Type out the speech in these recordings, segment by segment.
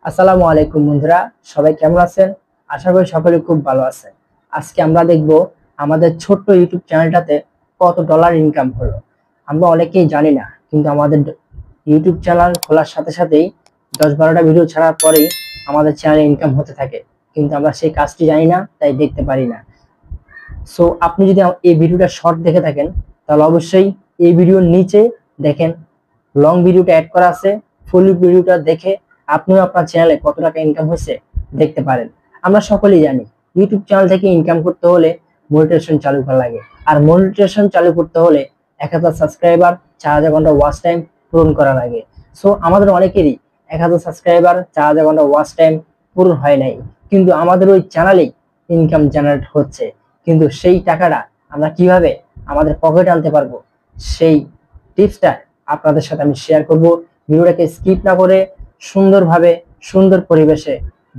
আসসালামু আলাইকুম বন্ধুরা, সবাই কেমন আছেন? আশা করি সকলে খুব ভালো আছেন। আজকে আমরা দেখব আমাদের ছোট্ট ইউটিউব চ্যানেলটাতে কত ডলার ইনকাম হলো। আমরা অনেকেই জানি না, কিন্তু আমাদের ইউটিউব চ্যানেল খোলার সাথে সাথেই 10-12টা ভিডিও ছাড়ার পরেই আমাদের চ্যানেলে ইনকাম হতে থাকে, কিন্তু আমরা সেই কাজটি জানি না, তাই দেখতে পারি না। সো আপনি যদি এই ভিডিওটা শর্ট দেখে থাকেন, তাহলে অবশ্যই এই ভিডিওর নিচে দেখেন লং ভিডিওটা অ্যাড করা আছে। ফুল ভিডিওটা দেখে আপনিও আপনার চ্যানেলে কত টাকা ইনকাম হয়েছে দেখতে পারেন। আমরা সকলেই জানি ইউটিউব চ্যানেল থেকে ইনকাম করতে হলে মনিটাইজেশন চালু করা লাগে, আর মনিটাইজেশন চালু করতে হলে 1000 সাবস্ক্রাইবার, 4000 ঘন্টা ওয়াচ টাইম পূরণ করা লাগে। সো আমাদের অনেকেরই 1000 সাবস্ক্রাইবার, 4000 ঘন্টা ওয়াচ টাইম পূরণ হয় নাই, কিন্তু আমাদের ওই চ্যানেলেই ইনকাম জেনারেট হচ্ছে। কিন্তু সেই টাকাটা আমরা কিভাবে আমাদের পকেটে আনতে পারবো, সেই টিপসটা আপনাদের সাথে আমি শেয়ার করব। ভিডিওটাকে স্কিপ না করে সুন্দরভাবে, সুন্দর পরিবেশে,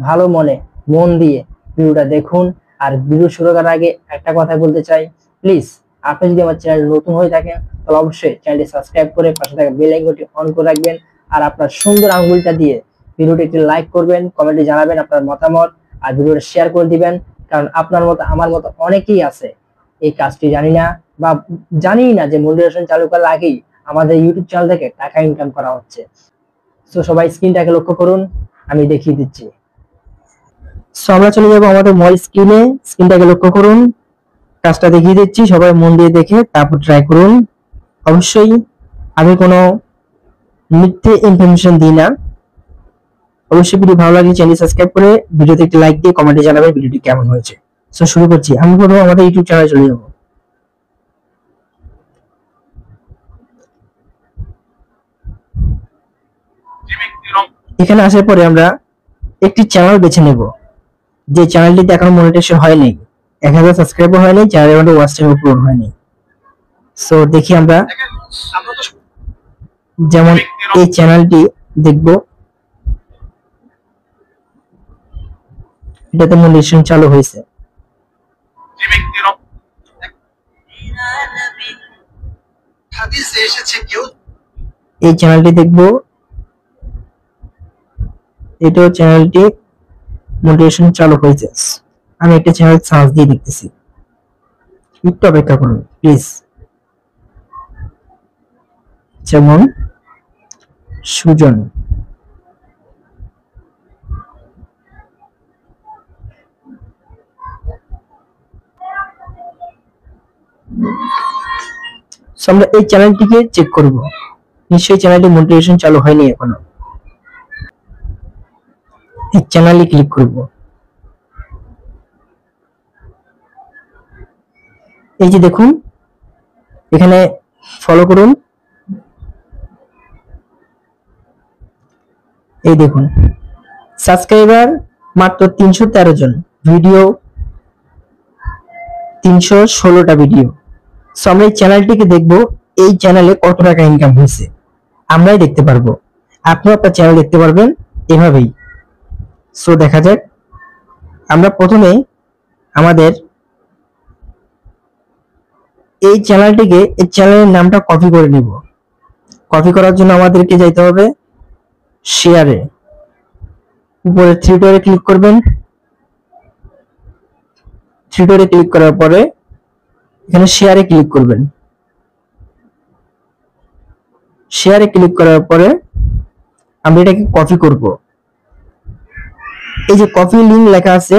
ভালো মনে, মন দিয়ে ভিডিওটা দেখুন। আর ভিডিও শুরু করার আগে একটা কথা বলতে চাই, প্লিজ আপনি যদি আমার চ্যানেল নতুন হয়ে থাকেন তাহলে অবশ্যই চ্যানেলটি সাবস্ক্রাইব করে পাশে থাকা বেল আইকনটি অন করে রাখবেন। আর আপনার সুন্দর আঙ্গুলটা দিয়ে ভিডিওটি একটি লাইক করবেন, কমেন্টে জানাবেন আপনার মতামত, আর ভিডিওটা শেয়ার করে দিবেন। কারণ আপনার মতো আমার মতো অনেকেই আছে এই কাজটি জানি না, বা জানি না যে মনিটাইজেশন চালু করার আগেই আমাদের ইউটিউব চ্যানেল থেকে টাকা ইনকাম করা হচ্ছে। সো সবাই স্ক্রিনটাকে লক্ষ্য করুন, আমি দেখিয়ে দিচ্ছি। সো আমরা চলে যাবো আমাদের মল স্ক্রিনে। স্ক্রিনটাকে লক্ষ্য করুন, কাজটা দেখিয়ে দিচ্ছি, সবাই মন দিয়ে দেখে তারপর ট্রাই করুন। অবশ্যই আমি কোনো মিথ্যে ইনফরমেশন দিই না। অবশ্যই ভিডিও ভালো লাগলে চ্যানেল সাবস্ক্রাইব করে ভিডিওতে একটি লাইক দিয়ে কমেন্টে জানাবেন ভিডিওটি কেমন হয়েছে। সো শুরু করছি। আমি প্রথমে আমাদের ইউটিউব চ্যানেলে চলে যাবো। এখানে আসার পরে আমরা একটি চ্যানেল বেছে নেব, যে চ্যানেলটিতে এখনো মনিটাইজেশন হয়নি, 1000 সাবস্ক্রাইবার হয়নি, 4000 ঘন্টা ওয়াচ টাইম পূরণ হয়নি। সো দেখি আমরা, যেমন এই চ্যানেলটি দেখব, এটাতে মনিটাইজেশন চালু হয়েছে। এই চ্যানেলটি দেখব, এটাও চ্যানেলটি মনিটাইজেশন চালু হয়েছে। আমি একটা চ্যানেল সার্চ দিয়ে দেখতেছি, একটু অপেক্ষা করুন প্লিজ। যেমন সুজন, আমরা এই চ্যানেলটিকে চেক করব, নিশ্চয়ই চ্যানেলটি মনিটাইজেশন চালু হয়নি এখনো। এই চ্যানেলে ক্লিক করব। এই যে দেখুন, এখানে ফলো করুন। এই দেখুন, সাবস্ক্রাইবার মাত্র 313 জন, ভিডিও 316টা ভিডিও। সো আমরা এই চ্যানেলটিকে দেখব, এই চ্যানেলে কত টাকা ইনকাম হয়েছে আমরাই দেখতে পারবো। আপনিও আপনার চ্যানেল দেখতে পারবেন এভাবেই। সো দেখা যাক, আমরা প্রথমে আমাদের এই চ্যানেলটিকে, এই চ্যানেলের নামটা কপি করে নিব। কপি করার জন্য আমাদেরকে যাইতে হবে শেয়ারে, উপরে থ্রি ডটে ক্লিক করবেন। থ্রি ডটে ক্লিক করার পরে এখানে শেয়ারে ক্লিক করবেন। শেয়ারে ক্লিক করার পরে আমরা এটাকে কপি করব। এই যে কপি লিংক লেখা আছে,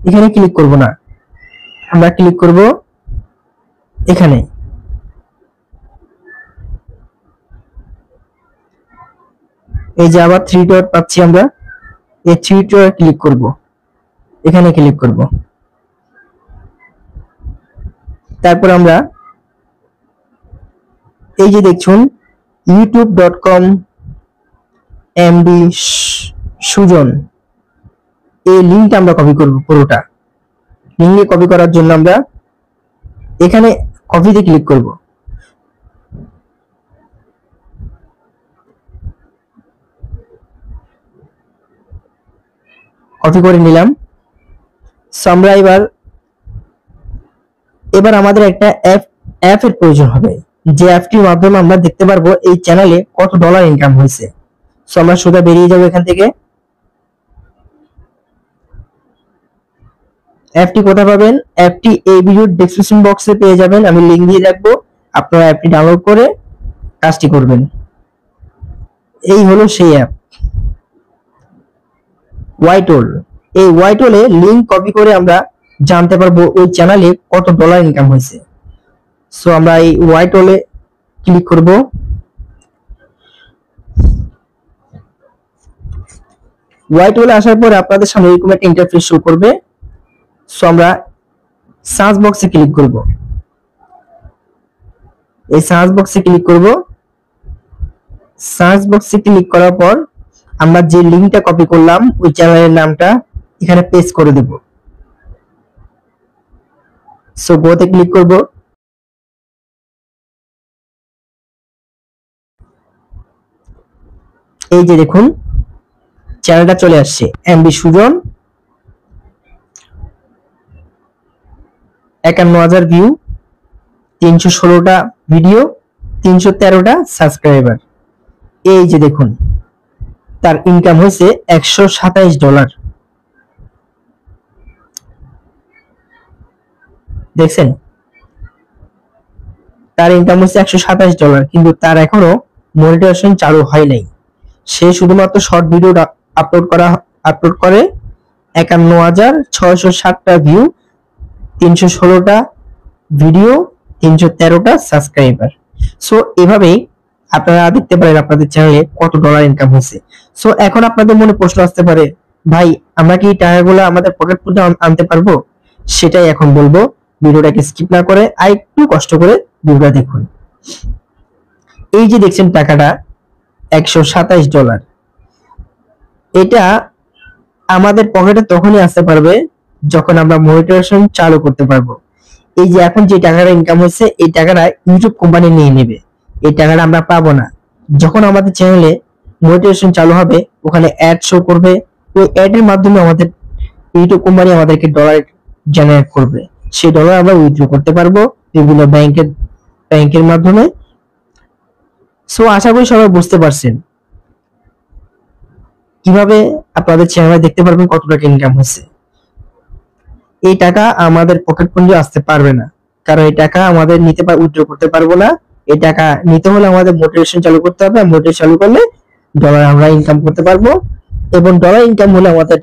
এখানে ক্লিক করব না, আমরা ক্লিক করব এখানে। এই যে আবার থ্রি ডট পাচ্ছি আমরা, এই থ্রি ডটে ক্লিক করব, এখানে ক্লিক করব। তারপর আমরা এই যে দেখুন youtube.com MD সুজন, এই লিংকটা আমরা কপি করব। পুরোটা লিংকে কপি করার জন্য আমরা এখানে কপিতে ক্লিক করব। কপি করে নিলাম। সো আমরা এবার আমাদের একটা অ্যাপের প্রয়োজন হবে, যে অ্যাপটির মাধ্যমে আমরা দেখতে পারবো এই চ্যানেলে কত ডলার ইনকাম হয়েছে। সো আমরা সোজা বেরিয়ে যাবো এখান থেকে। অ্যাপটি কোথায় পাবেন? অ্যাপটি এই ভিডিওর ডেসক্রিপশন বক্সে পেয়ে যাবেন, আমি লিংক দিয়ে রাখবো। আপনারা অ্যাপটি ডাউনলোড করে কাজটি করবেন। এই হলো সেই অ্যাপ ওয়াইটল। এই ওয়াইটলে লিংক কপি করে আমরা জানতে পারবো ওই চ্যানেলে কত ডলার ইনকাম হয়েছে। সো আমরা এই ওয়াইটলে ক্লিক করব। ওয়াইটলে আসার পর আপনাদের সামনে এরকম একটা ইন্টারফেস শো করবে। সো আমরা সার্চ বক্সে ক্লিক করব। এই সার্চ বক্সে ক্লিক করব। সার্চ বক্সে ক্লিক করার পর আমরা যে লিংকটা কপি করলাম ওই চ্যানেলের নামটা এখানে পেস্ট করে দেব। সো গোতে ক্লিক করব। এই যে দেখুন চ্যানেলটা চলে আসছে, এমবি সুজন, 51,000 ভিউ, 316টা ভিডিও, 313টা সাবস্ক্রাইবার। এই যে দেখুন তার ইনকাম হয়েছে $127। দেখছেন তার ইনকাম হচ্ছে $127, কিন্তু তার এখনো মনিটাইজেশন চালু হয় নাই। সে শুধুমাত্র শর্ট ভিডিও আপলোড করে 51,660টা ভিউ, 316টা ভিডিও, 313টা সাবস্ক্রাইবার। সো এভাবেই আপনারা দেখতে পারেন আপনাদের চ্যানেলে কত ডলার ইনকাম হয়েছে। সো এখন আপনাদের মনে প্রশ্ন আসতে পারে, ভাই আমরা কি টাকাগুলো আমাদের পকেট পর্যন্ত আনতে পারবো? সেটাই এখন বলবো। ভিডিওটাকে স্কিপ না করে আর একটু কষ্ট করে ভিডিওটা দেখুন। এই যে দেখছেন টাকাটা $127, এটা আমাদের পকেটে তখনই আসতে পারবে যখন আমরা মনিটাইজেশন চালু করতে পারবো। এই যে এখন যে টাকাটা ইনকাম হচ্ছে এই টাকাটা ইউটিউব কোম্পানি নিয়ে নেবে, এই টাকাটা আমরা পাবো না। যখন আমাদের চ্যানেলে মনিটাইজেশন চালু হবে ওখানে অ্যাড শো করবে, ওই অ্যাড এর মাধ্যমে আমাদের ইউটিউব কোম্পানি আমাদেরকে ডলার জেনারেট করবে। সেই ডলার আমরা উইথড্র করতে পারবো বিভিন্ন ব্যাংকের মাধ্যমে। সো আশা করি সবাই বুঝতে পারছেন কিভাবে আপনাদের চ্যানেলে দেখতে পারবেন কত টাকা ইনকাম হচ্ছে। এই টাকা আমাদের পকেট পর্যন্ত আসতে পারবে না, কারণ এই টাকা আমাদের উইথড্র করতে পারবো না। এই টাকা নিতে হলে আমাদের মোটিভেশন চালু করতে হবে, মোটিভেশন চালু করলে ডলার আমরা ইনকাম করতে পারবো, এবং ডলার ইনকাম হলে আমাদের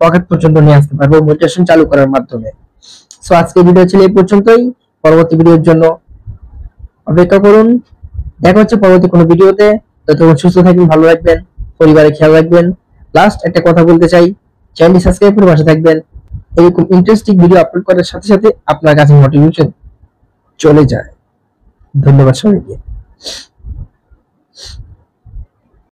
পকেট পর্যন্ত নিয়ে আসতে পারবো মোটিভেশন চালু করার মাধ্যমে। সো আজকে ভিডিও ছিল এই পর্যন্তই। পরবর্তী ভিডিওর জন্য অপেক্ষা করুন। দেখা হচ্ছে পরবর্তী কোনো ভিডিওতে। ততক্ষণ সুস্থ থাকবেন, ভালো রাখবেন, পরিবারের খেয়াল রাখবেন। লাস্ট একটা কথা বলতে চাই, চ্যানেলটি সাবস্ক্রাইব করে পাশে থাকবেন। এরকম ইন্টারেস্টিং ভিডিও আপলোড করার সাথে সাথে আপনার কাছে নোটিফিকেশন চলে যায়। ধন্যবাদ সবাইকে।